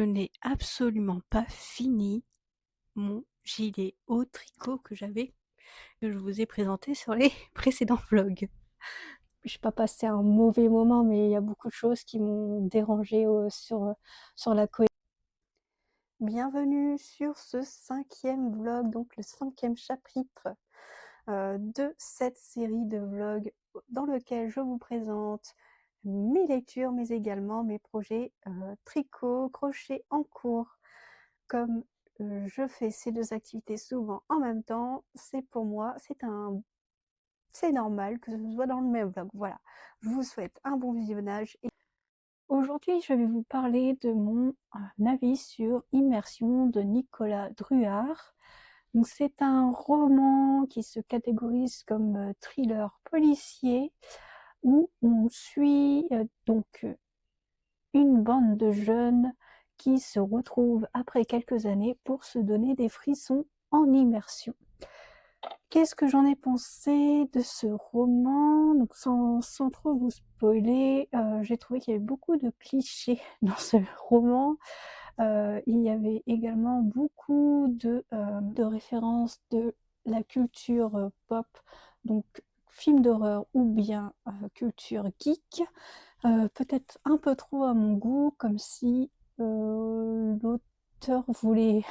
Je n'ai absolument pas fini mon gilet haut tricot que je vous ai présenté sur les précédents vlogs. Je n'ai pas passé un mauvais moment, mais il y a beaucoup de choses qui m'ont dérangée sur la cohérence. Bienvenue sur ce 5e vlog, donc le 5e chapitre de cette série de vlogs dans lequel je vous présente mes lectures, mais également mes projets tricot, crochet en cours. Comme je fais ces 2 activités souvent en même temps, pour moi, c'est normal que ce soit dans le même vlog. Voilà, je vous souhaite un bon visionnage. Aujourd'hui, je vais vous parler de mon avis sur Immersion de Nicolas Druard. Donc, c'est un roman qui se catégorise comme thriller policier où on suit une bande de jeunes qui se retrouvent après quelques années pour se donner des frissons en immersion. Qu'est-ce que j'en ai pensé de ce roman? Donc sans trop vous spoiler, j'ai trouvé qu'il y avait beaucoup de clichés dans ce roman. Il y avait également beaucoup de références de la culture pop, donc film d'horreur ou bien culture geek. Peut-être un peu trop à mon goût, comme si l'auteur voulait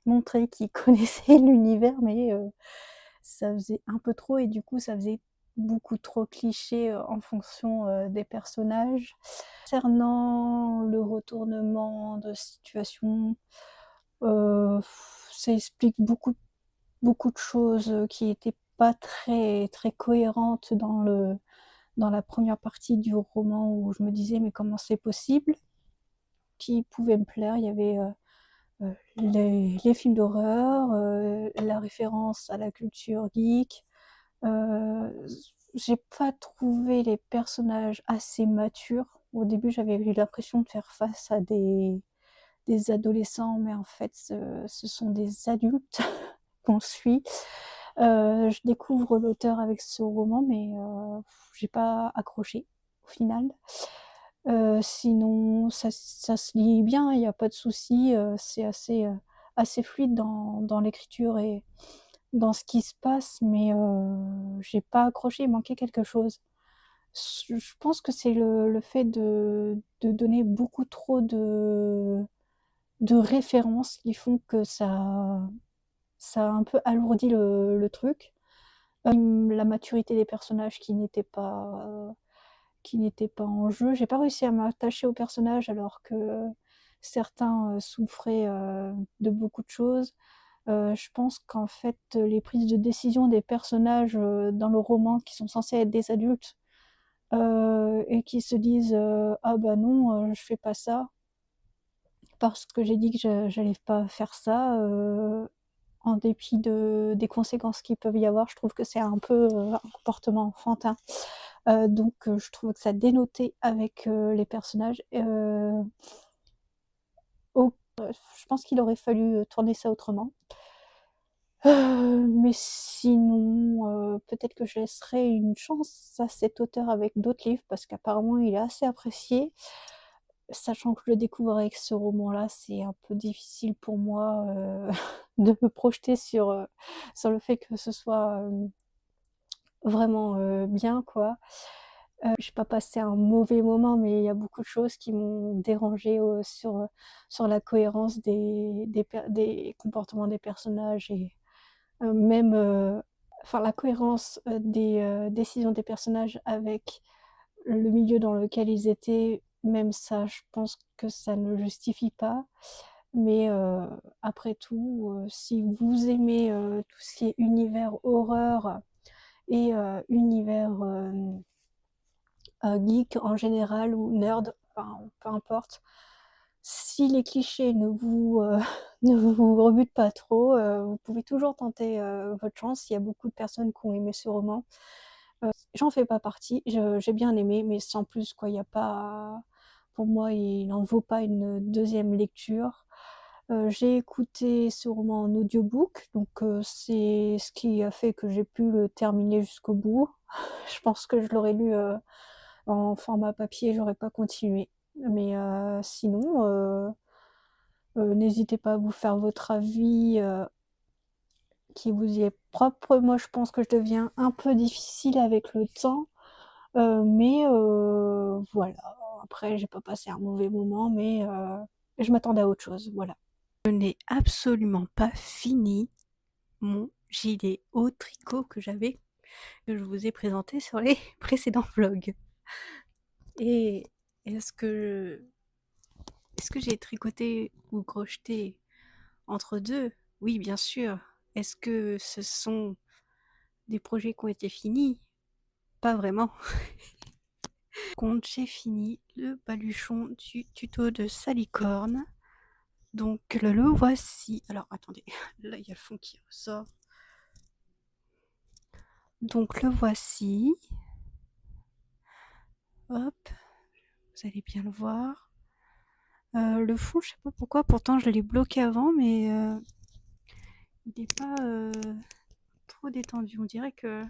montrer qu'il connaissait l'univers, mais ça faisait un peu trop et du coup ça faisait beaucoup trop cliché en fonction des personnages. Concernant le retournement de situation, ça explique beaucoup de choses qui n'étaient pas très cohérentes dans la première partie du roman, où je me disais mais comment c'est possible? Qui pouvait me plaire, il y avait les films d'horreur, la référence à la culture geek. J'ai pas trouvé les personnages assez matures. Au début, j'avais eu l'impression de faire face à des adolescents, mais en fait, ce sont des adultes qu'on suit. Je découvre l'auteur avec ce roman, mais j'ai pas accroché au final. Sinon, ça se lit bien, il n'y a pas de souci, c'est assez fluide dans l'écriture et dans ce qui se passe, mais j'ai pas accroché, il manquait quelque chose. Je pense que c'est le fait de donner beaucoup trop de références qui font que ça a un peu alourdi le truc. La maturité des personnages qui n'était pas en jeu. J'ai pas réussi à m'attacher aux personnages alors que certains souffraient de beaucoup de choses. Je pense qu'en fait, les prises de décision des personnages dans le roman, qui sont censés être des adultes, et qui se disent ah bah non, je fais pas ça parce que j'ai dit que j'allais pas faire ça, en dépit des conséquences qu'il peut y avoir. Je trouve que c'est un peu un comportement enfantin. Donc je trouve que ça dénotait avec les personnages. Je pense qu'il aurait fallu tourner ça autrement. Mais sinon, peut-être que je laisserai une chance à cet auteur avec d'autres livres, parce qu'apparemment il est assez apprécié. Sachant que je le découvre avec ce roman-là, c'est un peu difficile pour moi de me projeter sur le fait que ce soit vraiment bien, quoi. J'ai pas passé un mauvais moment, mais il y a beaucoup de choses qui m'ont dérangée sur la cohérence des comportements des personnages et même enfin la cohérence des décisions des personnages avec le milieu dans lequel ils étaient. Même ça, je pense que ça ne justifie pas. Mais après tout, si vous aimez tout ce qui est univers horreur et univers geek en général ou nerd, enfin peu importe, si les clichés ne vous, ne vous rebutent pas trop, vous pouvez toujours tenter votre chance. Il y a beaucoup de personnes qui ont aimé ce roman. J'en fais pas partie, j'ai bien aimé, mais sans plus, quoi. Il y a pas, pour moi, il n'en vaut pas une deuxième lecture. J'ai écouté ce roman en audiobook, donc c'est ce qui a fait que j'ai pu le terminer jusqu'au bout. Je pense que je l'aurais lu en format papier, j'aurais pas continué. Mais sinon, N'hésitez pas à vous faire votre avis qui vous y est propre. Moi, je pense que je deviens un peu difficile avec le temps, mais voilà. Après, j'ai pas passé un mauvais moment, mais je m'attendais à autre chose, voilà. Je n'ai absolument pas fini mon gilet haut tricot que je vous ai présenté sur les précédents vlogs. Et est-ce que j'ai tricoté ou crocheté entre deux? Oui, bien sûr. Est-ce que ce sont des projets qui ont été finis? Pas vraiment. Compte, j'ai fini le baluchon du tuto de Salicorne. Donc le voici. Alors attendez, là il y a le fond qui ressort. Donc le voici. Hop, vous allez bien le voir. Le fond, je sais pas pourquoi, pourtant je l'ai bloqué avant, mais il n'est pas trop détendu. On dirait que...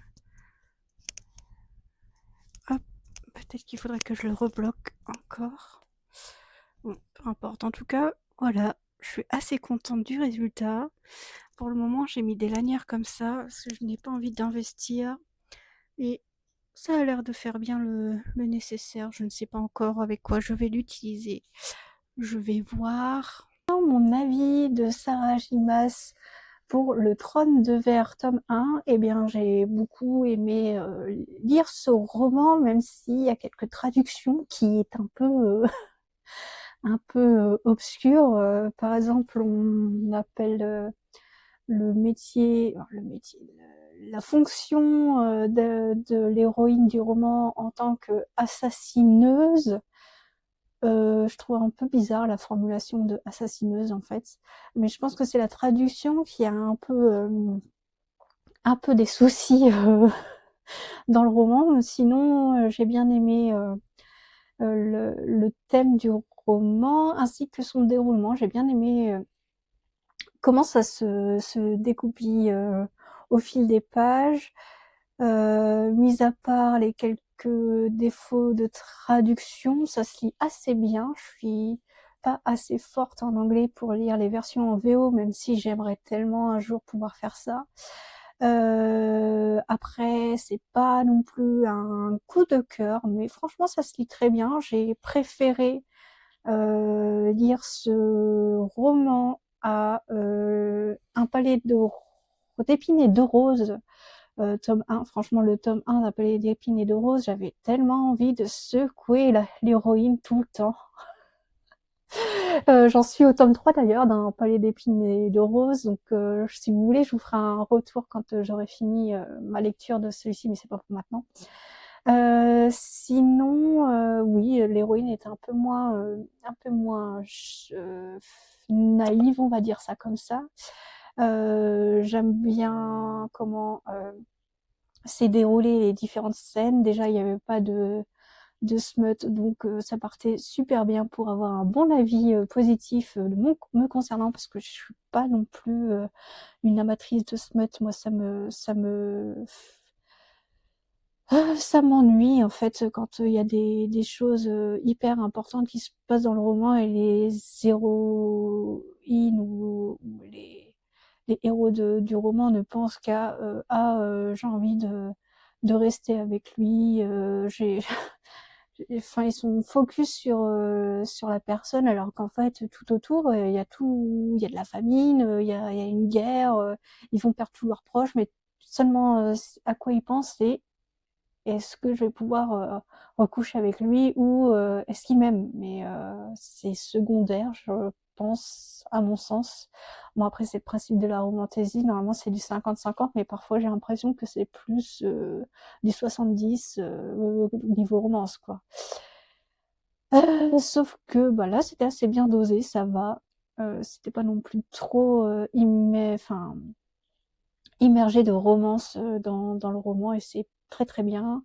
Hop, peut-être qu'il faudrait que je le rebloque encore. Bon, peu importe. En tout cas, voilà, je suis assez contente du résultat. Pour le moment, j'ai mis des lanières comme ça, parce que je n'ai pas envie d'investir. Et ça a l'air de faire bien le nécessaire. Je ne sais pas encore avec quoi je vais l'utiliser. Je vais voir. Mon avis de Sarah Gimas pour le Trône de Verre tome 1, eh bien j'ai beaucoup aimé lire ce roman, même s'il y a quelques traductions qui est un peu obscures. Par exemple, on appelle le métier, la fonction de l'héroïne du roman en tant qu'assassineuse. Je trouve un peu bizarre la formulation de assassineuse en fait, mais je pense que c'est la traduction qui a un peu des soucis dans le roman. Sinon, j'ai bien aimé le thème du roman ainsi que son déroulement. J'ai bien aimé comment ça se découpille au fil des pages. Mis à part les quelques défauts de traduction, ça se lit assez bien. Je suis pas assez forte en anglais pour lire les versions en VO, même si j'aimerais tellement un jour pouvoir faire ça. Après, c'est pas non plus un coup de cœur, mais franchement, ça se lit très bien. J'ai préféré lire ce roman à Un palais d'épines et de roses, tome 1. Franchement, le tome 1 d'Un palais d'épines et de roses, j'avais tellement envie de secouer l'héroïne tout le temps. J'en suis au tome 3 d'ailleurs, d'un palais d'épines et de roses, donc si vous voulez, je vous ferai un retour quand j'aurai fini ma lecture de celui-ci, mais c'est pas pour maintenant. Sinon, oui, l'héroïne est un peu moins naïve, on va dire ça comme ça. J'aime bien comment s'est déroulé les différentes scènes. Déjà, il n'y avait pas de smut, donc ça partait super bien pour avoir un bon avis positif me concernant, parce que je suis pas non plus une amatrice de smut. Moi, ça m'ennuie en fait quand il y a des choses hyper importantes qui se passent dans le roman et les héroïnes ou les héros du roman ne pensent qu'à j'ai envie de rester avec lui, enfin ils sont focus sur la personne, alors qu'en fait tout autour il y a il y a de la famine, il y a une guerre, ils vont perdre tous leurs proches, mais seulement à quoi ils pensent, c'est est-ce que je vais pouvoir recoucher avec lui ou est-ce qu'il m'aime? Mais c'est secondaire, je pense, à mon sens. Bon, après, c'est le principe de la romantasy. Normalement, c'est du 50-50, mais parfois, j'ai l'impression que c'est plus du 70 niveau romance, quoi. Sauf que bah, là, c'était assez bien dosé, ça va. C'était pas non plus trop immergé de romance dans le roman, et c'est très très bien.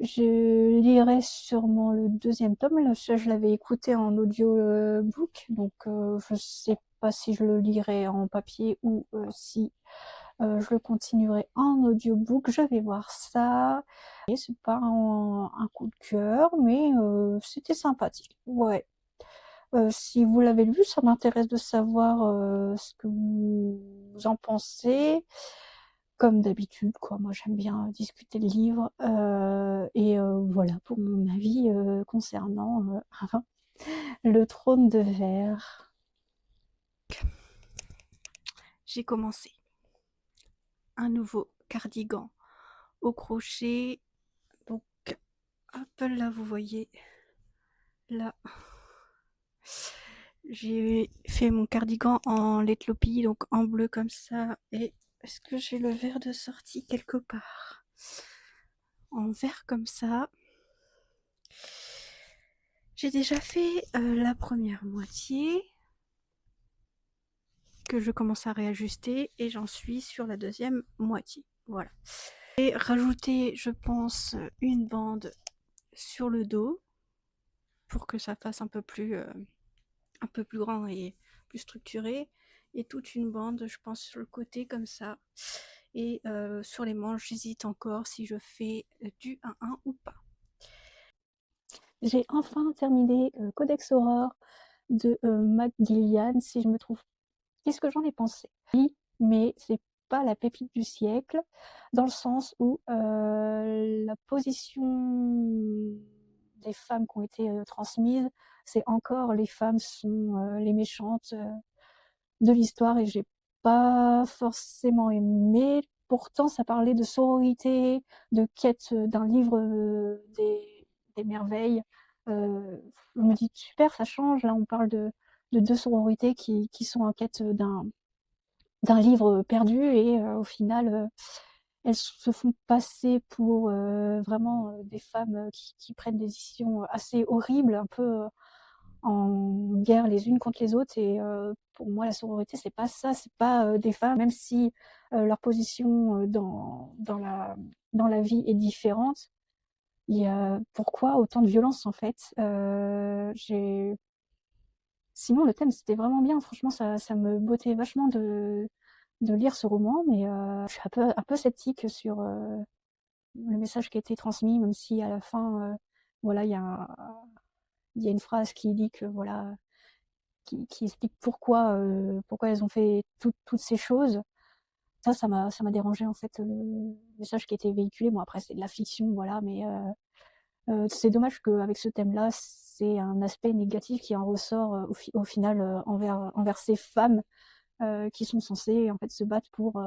Je lirai sûrement le deuxième tome. Là, je l'avais écouté en audiobook, donc je sais pas si je le lirai en papier ou si je le continuerai en audiobook. Je vais voir ça. Et c'est pas un coup de cœur, mais c'était sympathique. Ouais. Si vous l'avez lu, ça m'intéresse de savoir ce que vous en pensez. Comme d'habitude, quoi. Moi, j'aime bien discuter de livres. Voilà pour mon avis concernant le trône de verre. J'ai commencé un nouveau cardigan au crochet. Donc, hop, là, vous voyez, là, j'ai fait mon cardigan en Letlopi, donc en bleu comme ça. Et est-ce que j'ai le vert de sortie quelque part? En vert comme ça. J'ai déjà fait la première moitié que je commence à réajuster et j'en suis sur la deuxième moitié. Voilà. J'ai rajouté, je pense, une bande sur le dos pour que ça fasse un peu plus grand et plus structuré, et toute une bande, je pense, sur le côté comme ça. Et sur les manches, j'hésite encore si je fais du 1-1 ou pas. J'ai enfin terminé Codex Aurore de McGillian, si je me trouve. Qu'est-ce que j'en ai pensé? Oui, mais c'est pas la pépite du siècle, dans le sens où la position des femmes qui ont été transmises, c'est encore les femmes sont les méchantes de l'histoire, et j'ai pas forcément aimé. Pourtant, ça parlait de sororité, de quête d'un livre des merveilles. Je me dis super, ça change. Là, on parle de deux sororités qui sont en quête d'un livre perdu, et au final, elles se font passer pour vraiment des femmes qui prennent des décisions assez horribles, un peu en guerre les unes contre les autres. Et pour moi, la sororité, c'est pas ça, c'est pas des femmes, même si leur position dans la vie est différente. Il y a pourquoi autant de violence en fait. Sinon, le thème c'était vraiment bien. Franchement, ça me bottait vachement de lire ce roman, mais je suis un peu sceptique sur le message qui a été transmis, même si à la fin, voilà, il y a une phrase qui dit que voilà, qui explique pourquoi elles ont fait toutes ces choses. Ça m'a dérangé en fait, le message qui a été véhiculé. Bon, après c'est de la fiction, voilà, mais c'est dommage qu'avec ce thème-là, c'est un aspect négatif qui en ressort au final envers ces femmes qui sont censées en fait se battre pour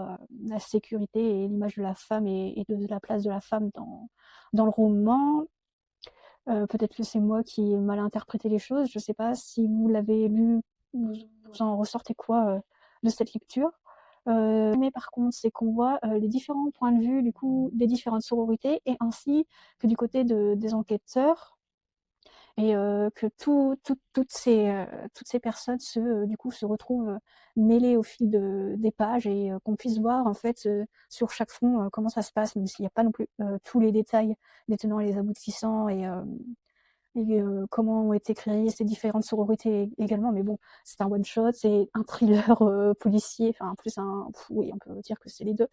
la sécurité et l'image de la femme, et de la place de la femme dans le roman. Peut-être que c'est moi qui ai mal interprété les choses. Je sais pas si vous l'avez lu, vous en ressortez quoi de cette lecture. Mais par contre, c'est qu'on voit les différents points de vue du coup des différentes sororités, et ainsi que du côté des enquêteurs, et que toutes ces personnes du coup se retrouvent mêlées au fil des pages, et qu'on puisse voir en fait sur chaque front comment ça se passe, même s'il n'y a pas non plus tous les détails des tenants et les aboutissants, et comment ont été créées ces différentes sororités également. Mais bon, c'est un one shot, c'est un thriller policier, enfin plus oui, on peut dire que c'est les deux.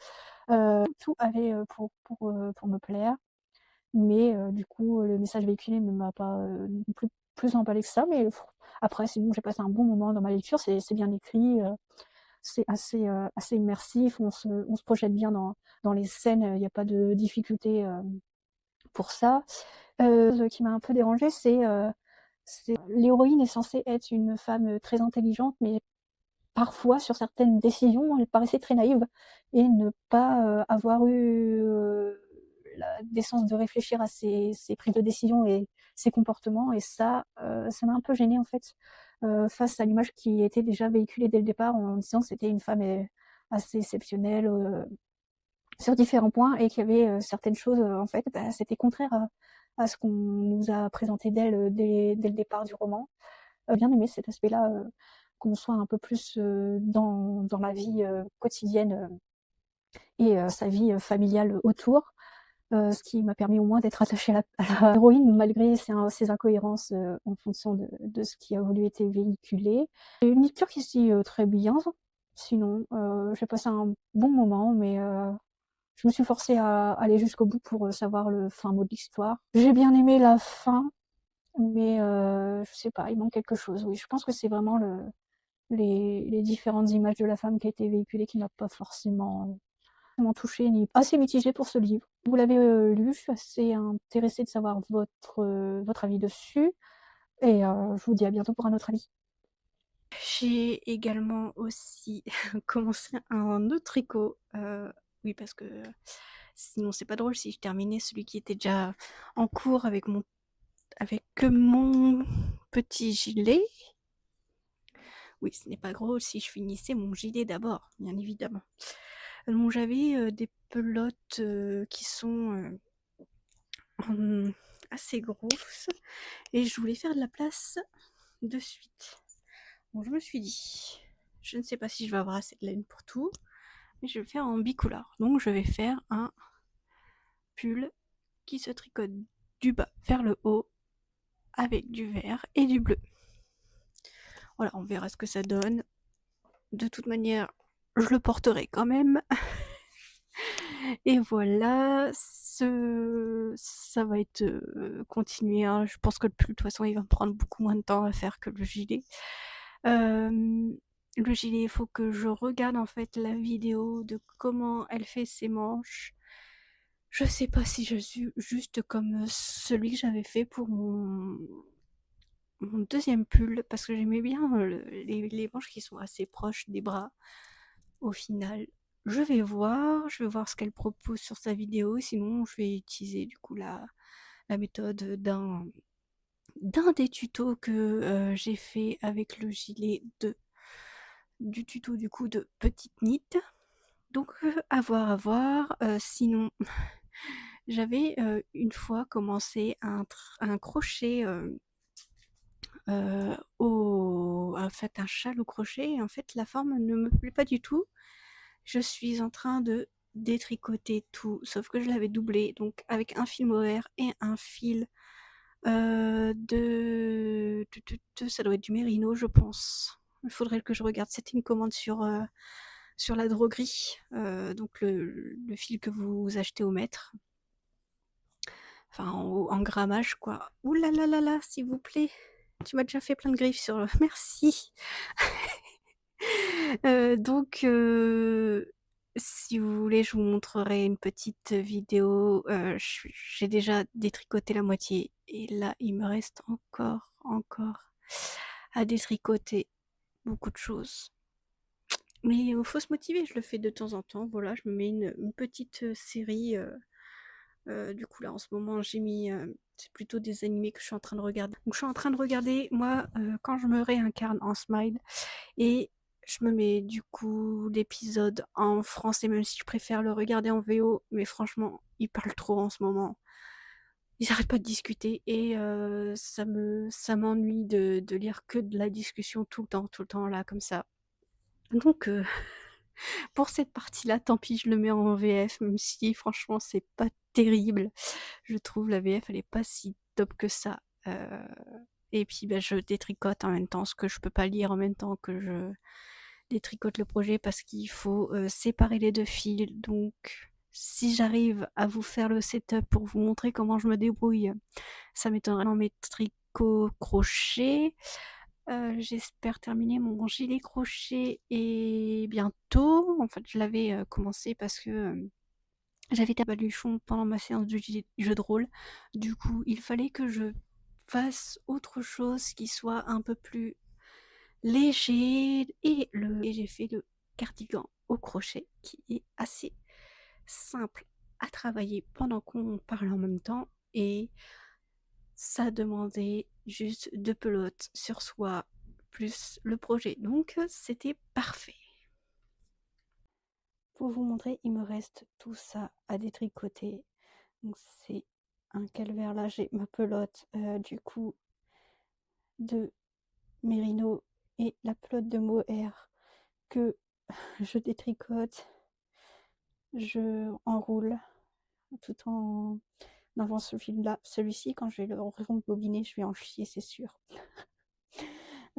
Tout avait pour me plaire, mais du coup le message véhiculé ne m'a pas plus emballé que ça. Mais après, sinon, j'ai passé un bon moment dans ma lecture. C'est bien écrit, c'est assez immersif, on se projette bien dans les scènes, il n'y a pas de difficulté pour ça. Ce qui m'a un peu dérangée, c'est l'héroïne est censée être une femme très intelligente, mais parfois, sur certaines décisions, elle paraissait très naïve, et ne pas avoir eu la décence de réfléchir à ses prises de décision et ses comportements. Et ça m'a un peu gênée en fait, face à l'image qui était déjà véhiculée dès le départ, en disant que c'était une femme assez exceptionnelle sur différents points, et qu'il y avait certaines choses, en fait, bah, c'était contraire à ce qu'on nous a présenté d'elle dès le départ du roman. J'ai bien aimé cet aspect-là, qu'on soit un peu plus dans la vie quotidienne et sa vie familiale autour. Ce qui m'a permis au moins d'être attachée à la héroïne, malgré ses incohérences en fonction de ce qui a voulu être véhiculé. C'est une lecture qui se lit très bien. Sinon, j'ai passé un bon moment, mais je me suis forcée à aller jusqu'au bout pour savoir le fin mot de l'histoire. J'ai bien aimé la fin. mais je sais pas, il manque quelque chose. Oui, je pense que c'est vraiment les différentes images de la femme qui a été véhiculée qui m'a pas forcément touchée, ni assez mitigée pour ce livre. Vous l'avez lu, je suis assez intéressée de savoir votre avis dessus, et je vous dis à bientôt pour un autre avis. J'ai également aussi commencé un autre tricot. Oui, parce que sinon c'est pas drôle si je terminais celui qui était déjà en cours avec mon petit gilet. Oui, ce n'est pas drôle si je finissais mon gilet d'abord, bien évidemment. Donc j'avais des pelotes qui sont assez grosses et je voulais faire de la place de suite. Bon, je me suis dit, je ne sais pas si je vais avoir assez de laine pour tout, mais je vais le faire en bicolore. Donc je vais faire un pull qui se tricote du bas vers le haut avec du vert et du bleu. Voilà, on verra ce que ça donne. De toute manière, je le porterai quand même. Et voilà, ça va être continué. Hein. Je pense que le pull, de toute façon, il va me prendre beaucoup moins de temps à faire que le gilet. Le gilet, il faut que je regarde en fait la vidéo de comment elle fait ses manches. Je sais pas si je suis juste comme celui que j'avais fait pour mon deuxième pull, parce que j'aimais bien les manches qui sont assez proches des bras. Au final, je vais voir ce qu'elle propose sur sa vidéo, sinon je vais utiliser du coup la méthode d'un des tutos que j'ai fait avec le gilet du tuto du coup de petite knit. Donc à voir. Sinon, j'avais une fois commencé un crochet en fait un châle au crochet, et en fait la forme ne me plaît pas du tout. Je suis en train de détricoter tout, sauf que je l'avais doublé, donc avec un fil mohair et un fil ça doit être du mérino, je pense. Il faudrait que je regarde. C'était une commande sur la droguerie, donc le fil que vous achetez au mètre. Enfin, en grammage, quoi. Ouh là là là là, s'il vous plaît. Tu m'as déjà fait plein de griffes sur le... Merci. Donc, si vous voulez, je vous montrerai une petite vidéo. J'ai déjà détricoté la moitié et là, il me reste encore à détricoter beaucoup de choses. Mais il faut se motiver, je le fais de temps en temps. Voilà, je me mets une petite série. Du coup, là, en ce moment, j'ai mis. C'est plutôt des animés que je suis en train de regarder. Donc, je suis en train de regarder, moi, quand je me réincarne en Smile. Et je me mets du coup l'épisode en français, même si je préfère le regarder en VO. Mais franchement, ils parlent trop en ce moment. Ils arrêtent pas de discuter et ça m'ennuie de lire que de la discussion tout le temps là, comme ça. Donc, pour cette partie-là, tant pis, je le mets en VF, même si franchement, c'est pas terrible. Je trouve la VF, elle est pas si top que ça. Et puis, bah, je détricote en même temps, ce que je peux pas lire en même temps que je détricote le projet, parce qu'il faut séparer les deux fils. Donc, si j'arrive à vous faire le setup pour vous montrer comment je me débrouille, ça m'étonnerait dans mes tricots crochets. J'espère terminer mon gilet crochet et bientôt. En fait, je l'avais commencé parce que j'avais été à Baluchon pendant ma séance de jeu de rôle. Du coup, il fallait que je fasse autre chose qui soit un peu plus léger. Et j'ai fait le cardigan au crochet qui est assez simple à travailler pendant qu'on parle en même temps. Et ça demandait juste 2 pelotes sur soi, plus le projet. Donc, c'était parfait. Pour vous montrer, il me reste tout ça à détricoter. Donc, c'est un calvaire. Là, j'ai ma pelote, du coup, de mérino et la pelote de mohair que je détricote. Je enroule tout en enlevant ce fil-là. Celui-ci, quand je vais le rembobiner, je vais en chier, c'est sûr.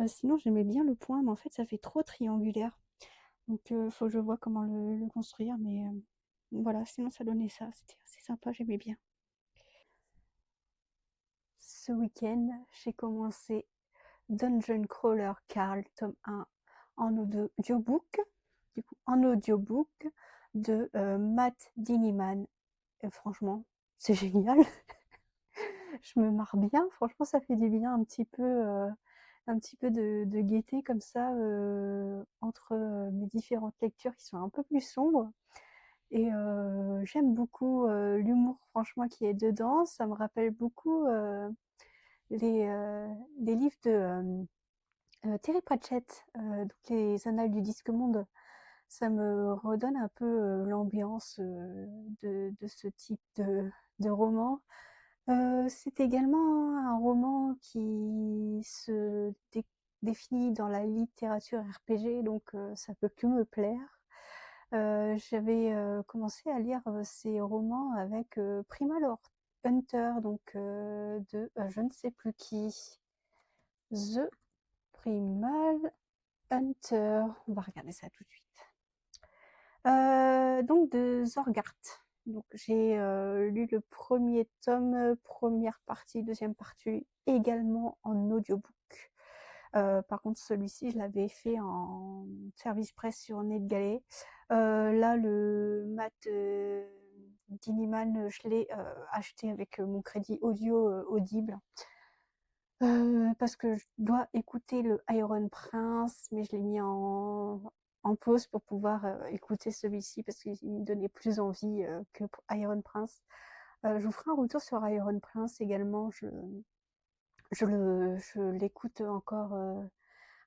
Sinon, j'aimais bien le point, mais en fait, ça fait trop triangulaire. Donc, faut que je vois comment le construire. Mais voilà, sinon, ça donnait ça. C'était assez sympa, j'aimais bien. ce week-end, j'ai commencé Dungeon Crawler Carl, tome 1, en audiobook, de Matt Diniman. Et franchement, c'est génial. Je me marre bien. Franchement, ça fait du bien un petit peu de gaieté comme ça entre mes différentes lectures qui sont un peu plus sombres. Et j'aime beaucoup l'humour, franchement, qui est dedans. Ça me rappelle beaucoup les, euh, les livres de Terry Pratchett, donc les Annales du Disque Monde. Ça me redonne un peu l'ambiance de ce type de roman. C'est également un roman qui se définit dans la littérature RPG, donc ça peut que me plaire. J'avais commencé à lire ces romans avec Primal Hunter, donc de je ne sais plus qui. The Primal Hunter. On va regarder ça tout de suite. Donc de Zorgart. Donc j'ai lu le premier tome, première partie, deuxième partie, également en audiobook. Par contre, celui-ci, je l'avais fait en service presse sur NetGalley. Là, le Matt Diniman, je l'ai acheté avec mon crédit audio Audible. Parce que je dois écouter le Iron Prince, mais je l'ai mis en pause pour pouvoir écouter celui-ci parce qu'il me donnait plus envie que pour Iron Prince. Je vous ferai un retour sur Iron Prince également. Je l'écoute encore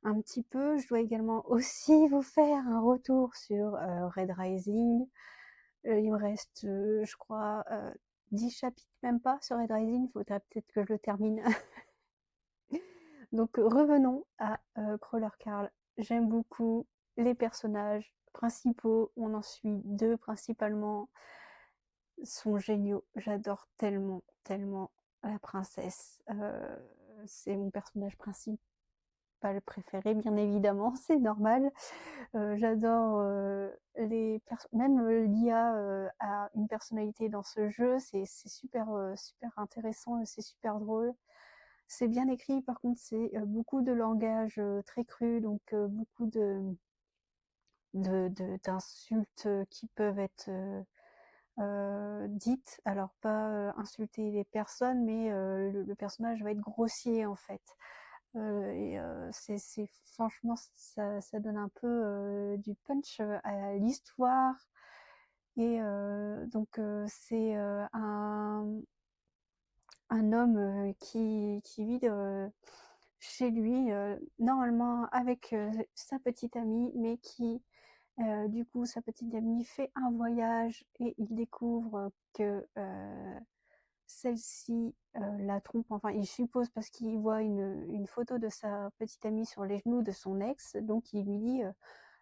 un petit peu. Je dois également aussi vous faire un retour sur Red Rising. Il me reste, je crois, 10 chapitres, même pas sur Red Rising. Il faudrait peut-être que je le termine. Donc revenons à Crawler Carl. J'aime beaucoup les personnages principaux. On en suit deux principalement. Sont géniaux. J'adore tellement, tellement la princesse. C'est mon personnage principal préféré, bien évidemment, c'est normal. J'adore même l'IA a une personnalité dans ce jeu. C'est super, super intéressant et c'est super drôle. C'est bien écrit, par contre, c'est beaucoup de langage très cru, donc beaucoup d'insultes qui peuvent être dites. Alors, pas insulter les personnes, mais le personnage va être grossier, en fait. Et franchement, ça donne un peu du punch à l'histoire. Et donc, c'est un homme qui vit chez lui, normalement avec sa petite amie, mais qui, du coup, sa petite amie fait un voyage et il découvre que celle-ci la trompe. Enfin, il suppose parce qu'il voit une photo de sa petite amie sur les genoux de son ex, donc il lui dit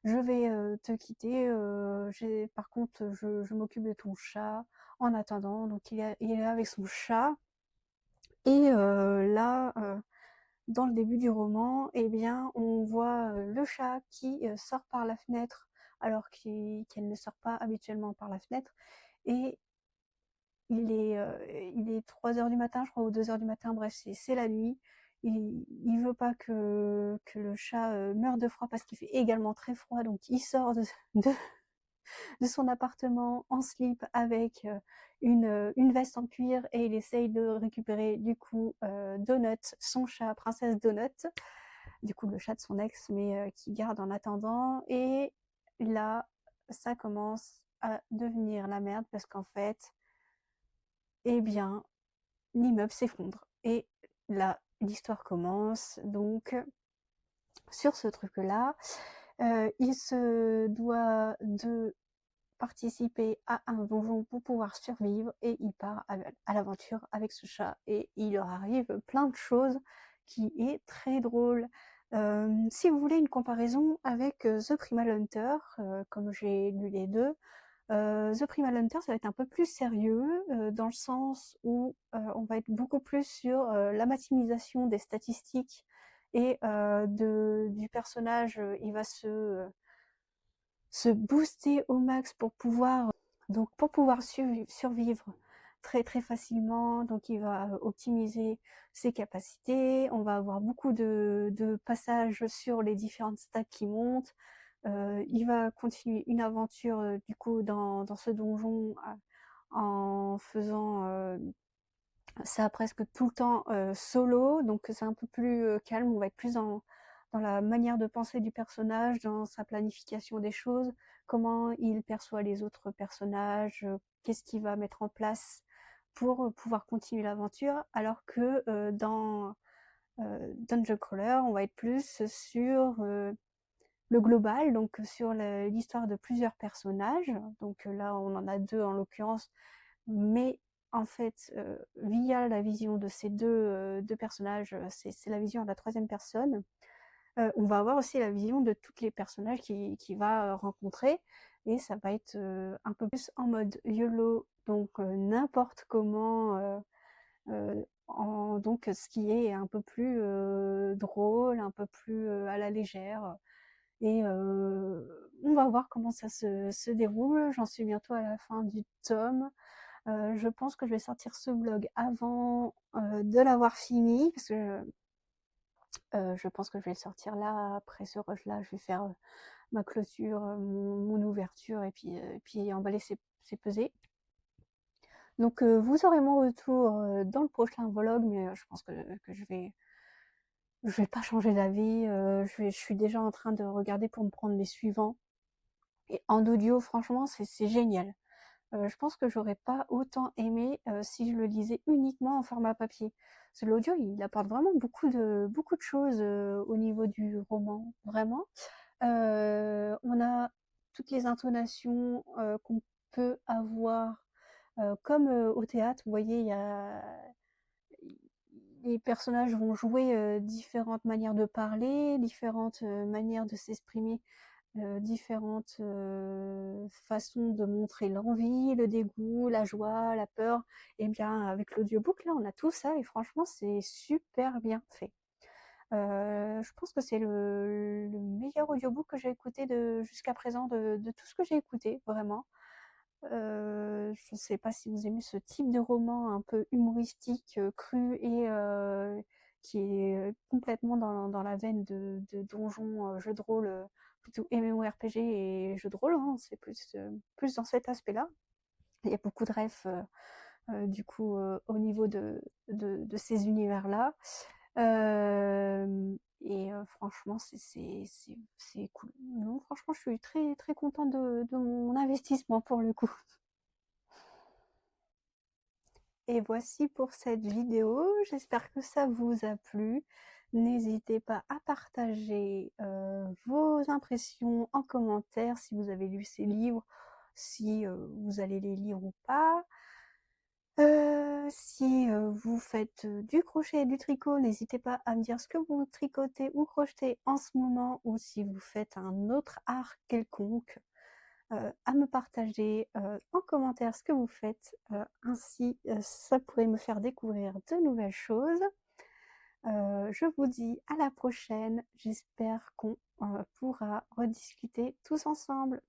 je vais te quitter, par contre, je m'occupe de ton chat en attendant. Donc il est là avec son chat. Et là, dans le début du roman, eh bien, on voit le chat qui sort par la fenêtre alors qu'elle ne sort pas habituellement par la fenêtre. Et il est 3 heures du matin, je crois, ou 2 heures du matin, bref, c'est la nuit. Il veut pas que le chat meure de froid parce qu'il fait également très froid, donc il sort de son appartement en slip avec une veste en cuir et il essaye de récupérer du coup Donut, son chat, Princesse Donut, du coup le chat de son ex, mais qui garde en attendant. Et là, ça commence à devenir la merde parce qu'en fait, eh bien, l'immeuble s'effondre. Et là, l'histoire commence donc sur ce truc-là. Il se doit de participer à un donjon pour pouvoir survivre et il part à l'aventure avec ce chat et il leur arrive plein de choses qui est très drôle. Si vous voulez une comparaison avec The Primal Hunter, comme j'ai lu les deux, The Primal Hunter, ça va être un peu plus sérieux dans le sens où on va être beaucoup plus sur la maximisation des statistiques et du personnage. Il va se booster au max pour pouvoir survivre très très facilement, donc il va optimiser ses capacités. On va avoir beaucoup de passages sur les différentes stacks qui montent. Il va continuer une aventure du coup dans ce donjon en faisant ça presque tout le temps solo, donc c'est un peu plus calme. On va être plus dans la manière de penser du personnage, dans sa planification des choses, comment il perçoit les autres personnages, qu'est-ce qu'il va mettre en place pour pouvoir continuer l'aventure, alors que dans Dungeon Crawler, on va être plus sur le global, donc sur l'histoire de plusieurs personnages. Donc là, on en a deux en l'occurrence, mais en fait, via la vision de ces deux personnages, c'est la vision de la troisième personne. On va avoir aussi la vision de tous les personnages qu'il va rencontrer, et ça va être un peu plus en mode YOLO, donc n'importe comment, donc ce qui est un peu plus drôle, un peu plus à la légère. Et on va voir comment ça se déroule. J'en suis bientôt à la fin du tome. Je pense que je vais sortir ce vlog avant de l'avoir fini, parce que je pense que je vais le sortir là, après ce rush là, je vais faire ma clôture, mon ouverture, et puis emballer ses pesées. Donc vous aurez mon retour dans le prochain vlog, mais je pense que je vais pas changer d'avis. Je suis déjà en train de regarder pour me prendre les suivants. Et en audio, franchement, c'est génial. Je pense que j'aurais pas autant aimé si je le lisais uniquement en format papier. Parce que l'audio, il apporte vraiment beaucoup de choses au niveau du roman, vraiment. On a toutes les intonations qu'on peut avoir, comme au théâtre. Vous voyez, les personnages vont jouer différentes manières de parler, différentes manières de s'exprimer, différentes façons de montrer l'envie, le dégoût, la joie, la peur. Et bien avec l'audiobook, là, on a tout ça, et franchement, c'est super bien fait. Je pense que c'est le meilleur audiobook que j'ai écouté jusqu'à présent, de tout ce que j'ai écouté, vraiment. Je ne sais pas si vous aimez ce type de roman un peu humoristique, cru, et qui est complètement dans la veine de donjon, jeu de rôle, plutôt MMORPG et jeu de rôle, hein, c'est plus dans cet aspect-là. Il y a beaucoup de refs du coup au niveau de ces univers-là. Et franchement, c'est cool. Non, franchement, je suis très très contente de mon investissement pour le coup. Et voici pour cette vidéo. J'espère que ça vous a plu. N'hésitez pas à partager vos impressions en commentaire, si vous avez lu ces livres, si vous allez les lire ou pas. Si vous faites du crochet et du tricot, n'hésitez pas à me dire ce que vous tricotez ou crochetez en ce moment, ou si vous faites un autre art quelconque, à me partager en commentaire ce que vous faites. Ainsi, ça pourrait me faire découvrir de nouvelles choses. Je vous dis à la prochaine. J'espère qu'on pourra rediscuter tous ensemble.